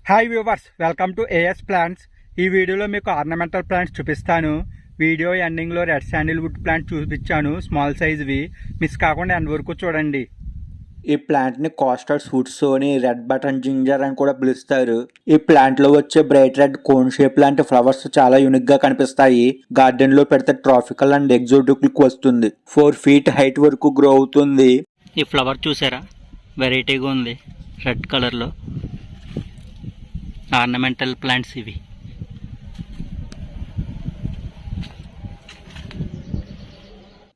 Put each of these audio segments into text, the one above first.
Hi viewers, welcome to AS plants. ఈ వీడియోలో మీకు ఆర్నమెంటల్ ప్లాంట్స్ చూపిస్తాను. వీడియో ఎండింగ్లో రెడ్ శాండిల్వుడ్ ప్లాంట్ చూపించాను, స్మాల్ సైజ్వి. మిస్ కాకుండా ఎండ్ వరకు చూడండి. ఈ ప్లాంట్ని కాస్టర్డ్ ఫ్రూట్స్ అని, రెడ్ బటన్ జింజర్ అని కూడా పిలుస్తారు. ఈ ప్లాంట్లో వచ్చే బ్రైట్ రెడ్ కోన్ షేప్ లాంటి ఫ్లవర్స్ చాలా యూనిక్ గా కనిపిస్తాయి. గార్డెన్ లో పెడితే ట్రాపికల్ అండ్ ఎగ్జోటిక్ లుక్ వస్తుంది. 4 feet హైట్ వరకు గ్రో అవుతుంది. ఈ ఫ్లవర్ చూసారా, వెరైటీగా ఉంది, రెడ్ కలర్లో. ఆర్నమెంటల్ ప్లాంట్స్ ఇవి.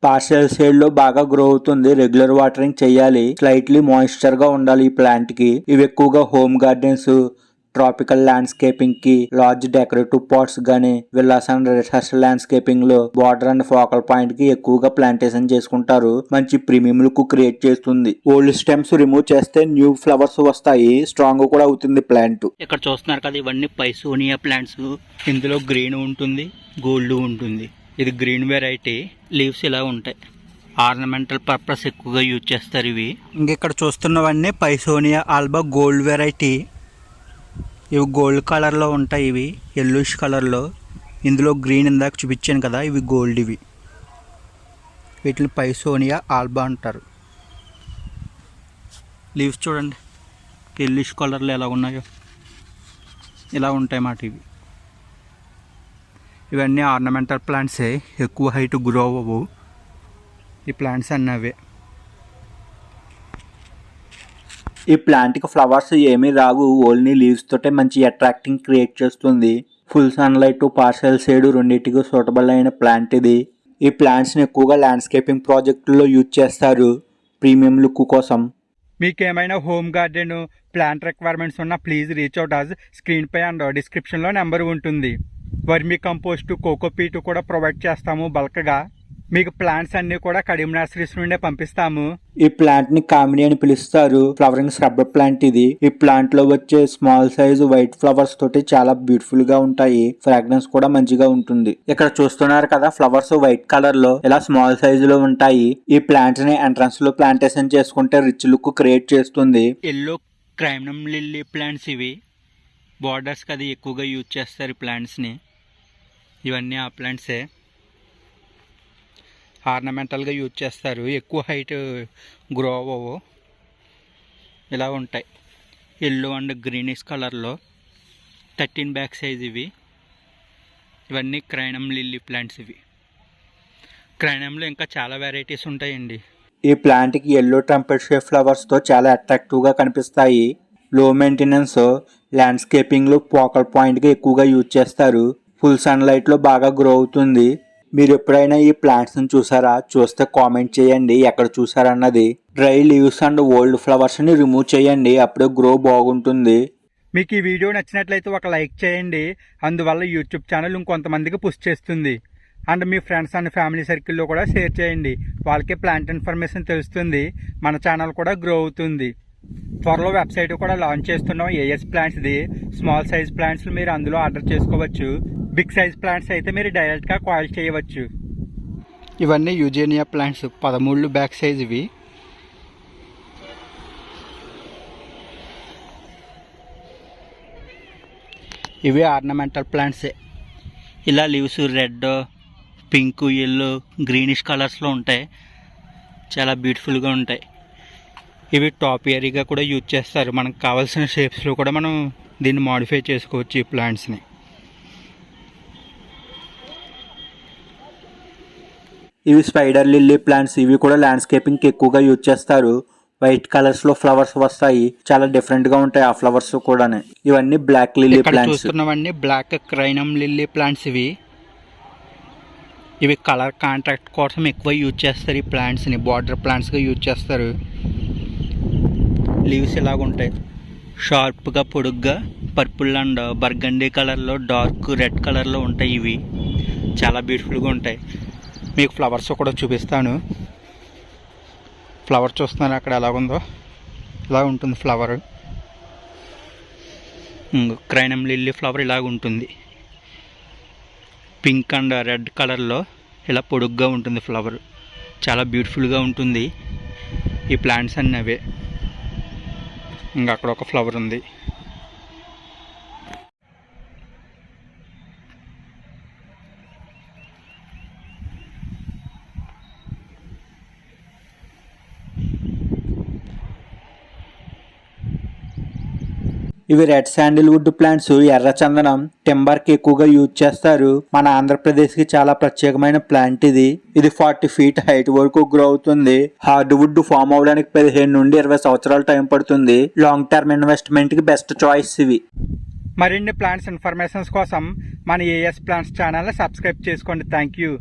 పార్షియల్ షేడ్ లో బాగా గ్రో అవుతుంది. రెగ్యులర్ వాటరింగ్ చేయాలి. స్లైట్లీ మాయిశ్చర్ గా ఉండాలి ఈ ప్లాంట్ కి. ఇవి ఎక్కువగా హోమ్ గార్డెన్స్, ట్రాపికల్ ల్యాండ్స్కేపింగ్ కి, లార్జ్ డెకరేటివ్ పాట్స్ గానీ, విల్లాస్ అండ్ రిసర్చ్ ల్యాండ్స్కేపింగ్ లో బార్డర్ అండ్ ఫోకల్ పాయింట్ కి ఎక్కువగా ప్లాంటేషన్ చేసుకుంటారు. మంచి ప్రీమియం లుక్ క్రియేట్ చేస్తుంది. ఓల్డ్ స్టెమ్స్ రిమూవ్ చేస్తే న్యూ ఫ్లవర్స్ వస్తాయి. స్ట్రాంగ్ కూడా అవుతుంది ప్లాంట్. ఇక్కడ చూస్తున్నారు కదా, ఇవన్నీ పైసోనియా ప్లాంట్స్. ఇందులో గ్రీన్ ఉంటుంది, గోల్డ్ ఉంటుంది. ఇది గ్రీన్ వెరైటీ. లీవ్స్ ఇలా ఉంటాయి. ఆర్నమెంటల్ పర్పస్ ఎక్కువగా యూజ్ చేస్తారు ఇవి. ఇక్కడ చూస్తున్నవన్నీ పైసోనియా ఆల్బా గోల్డ్ వెరైటీ. ఇవి గోల్డ్ కలర్లో ఉంటాయి. ఇవి ఎల్లోయిష్ కలర్లో. ఇందులో గ్రీన్ ఇందాక చూపించాను కదా, ఇవి గోల్డ్. ఇవి వీటిని పైసోనియా ఆల్బా అంటారు. లీవ్స్ చూడండి, ఎల్లోయిష్ కలర్లో ఎలా ఉన్నాయో, ఇలా ఉంటాయి మాట ఇవి. ఇవన్నీ ఆర్నమెంటల్ ప్లాంట్సే, ఎక్కువ హైట్ గ్రో అవ్వవు ఈ ప్లాంట్స్ అన్నవే. ఈ ప్లాంట్ కి ఫ్లవర్స్ ఏమీ రావు, ఓన్లీ లీవ్స్ తోటే మంచి అట్రాక్టింగ్ క్రియేట్ చేస్తుంది. ఫుల్ సన్లైట్, పార్షియల్ షేడ్ రెండింటికి సూటబుల్ అయిన ప్లాంట్ ఇది. ఈ ప్లాంట్స్ ని ఎక్కువగా ల్యాండ్స్కేపింగ్ ప్రాజెక్టుల్లో యూజ్ చేస్తారు, ప్రీమియం లుక్ కోసం. మీకు ఏమైనా హోమ్ గార్డెన్ ప్లాంట్ రిక్వైర్మెంట్స్ ఉన్నా please reach out us. Screen పై అండ్ డిస్క్రిప్షన్లో నెంబర్ ఉంటుంది. వర్మీ కంపోస్ట్, కోకోపీట్ కూడా ప్రొవైడ్ చేస్తాము బల్క్గా. మీకు ప్లాంట్స్ అన్ని కూడా కడియం నర్సరీస్ నుండే పంపిస్తాము. ఈ ప్లాంట్ ని కామిని అని పిలుస్తారు. ఫ్లవరింగ్ స్రబ్ ప్లాంట్ ఇది. ఈ ప్లాంట్ లో వచ్చే స్మాల్ సైజ్ వైట్ ఫ్లవర్స్ తోటి చాలా బ్యూటిఫుల్ గా ఉంటాయి. ఫ్రాగ్రెన్స్ కూడా మంచిగా ఉంటుంది. ఇక్కడ చూస్తున్నారు కదా, ఫ్లవర్స్ వైట్ కలర్ లో ఇలా స్మాల్ సైజ్ లో ఉంటాయి. ఈ ప్లాంట్స్ ని ఎంట్రన్స్ లో ప్లాంటేషన్ చేసుకుంటే రిచ్ లుక్ క్రియేట్ చేస్తుంది. ఎల్లో క్రైమ్నం లిల్లీ ప్లాంట్స్ ఇవి. బార్డర్స్ అది ఎక్కువగా యూజ్ చేస్తారు ఈ ప్లాంట్స్ని. ఇవన్నీ ఆ ప్లాంట్సే, ఆర్నమెంటల్గా యూజ్ చేస్తారు. ఎక్కువ హైట్ గ్రో అవ్వవు, ఇలా ఉంటాయి. ఎల్లో అండ్ గ్రీనిష్ కలర్లో 13 బ్యాక్ సైజ్ ఇవి. ఇవన్నీ క్రైనం లిల్లీ ప్లాంట్స్ ఇవి. క్రైనంలో ఇంకా చాలా వెరైటీస్ ఉంటాయండి. ఈ ప్లాంట్ కి ఎల్లో టెంపుల్ ఫ్లవర్స్ తో చాలా అట్రాక్టివ్ గా కనిపిస్తాయి. లో మెయింటెనెన్స్, ల్యాండ్స్కేపింగ్ లో ఫోకల్ పాయింట్ గా ఎక్కువగా యూజ్ చేస్తారు. ఫుల్ సన్లైట్ లో బాగా గ్రో అవుతుంది. మీరు ఎప్పుడైనా ఈ ప్లాంట్స్ ని చూసారా? చూస్తే కామెంట్ చేయండి ఎక్కడ చూసారన్నది. Dry leaves and old flowers ని రిమూవ్ చేయండి, అప్పుడే గ్రో బాగుంటుంది. మీకు ఈ వీడియో నచ్చినట్లయితే ఒక లైక్ చేయండి. అందువల్ల యూట్యూబ్ ఛానల్ ఇంకొంతమందికి పుష్ చేస్తుంది. And me friends and family సర్కిల్లో కూడా షేర్ చేయండి. వాళ్ళకి ప్లాంట్ ఇన్ఫర్మేషన్ తెలుస్తుంది, మన ఛానల్ కూడా గ్రో అవుతుంది. త్వరలో వెబ్సైట్ కూడా లాంచ్ చేస్తున్నాం, ఏఎస్ ప్లాంట్స్ది. స్మాల్ సైజ్ ప్లాంట్స్ మీరు అందులో ఆర్డర్ చేసుకోవచ్చు. బిగ్ సైజ్ ప్లాంట్స్ అయితే మీరు డైరెక్ట్గా కాల్ చేయవచ్చు. ఇవన్నీ యూజేనియా ప్లాంట్స్, 13 బ్యాక్ సైజ్ ఇవి. ఇవి ఆర్నమెంటల్ ప్లాంట్సే. ఇలా leaves red, pink, yellow, greenish కలర్స్లో ఉంటాయి. చాలా బ్యూటిఫుల్గా ఉంటాయి. ఇవి టాప్ ఏరియాగా కూడా యూజ్ చేస్తారు. మనకు కావాల్సిన షేప్స్లో కూడా మనం దీన్ని మాడిఫై చేసుకోవచ్చు ఈ ప్లాంట్స్ని. ఇవి స్పైడర్ లిల్లీ ప్లాంట్స్. ఇవి కూడా ల్యాండ్స్కేపింగ్ కి ఎక్కువగా యూజ్ చేస్తారు. వైట్ కలర్స్ లో ఫ్లవర్స్ వస్తాయి, చాలా డిఫరెంట్ గా ఉంటాయి ఆ ఫ్లవర్స్ కూడా. ఇవన్నీ బ్లాక్ లిల్లీ ప్లాంట్స్. చూస్తున్నవన్నీ బ్లాక్ క్రైనం లిల్లీ ప్లాంట్స్ ఇవి. ఇవి కలర్ కాంట్రాక్ట్ కోసం ఎక్కువ యూజ్ చేస్తారు ఈ ప్లాంట్స్ని. బార్డర్ ప్లాంట్స్గా యూజ్ చేస్తారు. లీవ్స్ ఇలాగుంటాయి, షార్ప్గా, పొడుగ్గా, పర్పుల్ అండ్ బర్గండీ కలర్లో, డార్క్ రెడ్ కలర్లో ఉంటాయి. ఇవి చాలా బ్యూటిఫుల్గా ఉంటాయి. మీకు ఫ్లవర్స్ కూడా చూపిస్తాను. ఫ్లవర్ చూస్తున్నారు అక్కడ ఎలాగుందో, ఇలా ఉంటుంది ఫ్లవర్. క్రైనం లిల్లీ ఫ్లవర్ ఇలాగ ఉంటుంది. పింక్ అండ్ రెడ్ కలర్లో ఇలా పొడుగ్గా ఉంటుంది ఫ్లవర్. చాలా బ్యూటిఫుల్గా ఉంటుంది. ఈ ప్లాంట్స్ అన్నీ అవే. ఇంకా అక్కడ ఒక ఫ్లవర్ ఉంది. ఇవి రెడ్ శాండిల్వుడ్ ప్లాంట్స్, ఎర్ర చందనం, టింబర్ కి ఎక్కువగా యూజ్ చేస్తారు. మన ఆంధ్రప్రదేశ్ కి చాలా ప్రత్యేకమైన ప్లాంట్ ఇది. ఇది 40 ఫీట్ హైట్ వరకు గ్రో అవుతుంది. హార్డ్ వుడ్ ఫామ్ అవడానికి 15 నుండి 20 సంవత్సరాల టైం పడుతుంది. లాంగ్ టర్మ్ ఇన్వెస్ట్మెంట్ కి బెస్ట్ చాయిస్ ఇవి. మరిన్ని ప్లాంట్స్ ఇన్ఫర్మేషన్స్ కోసం మన ఏఎస్ ప్లాంట్స్ ఛానల్ని సబ్స్క్రైబ్ చేసుకోండి. Thank you.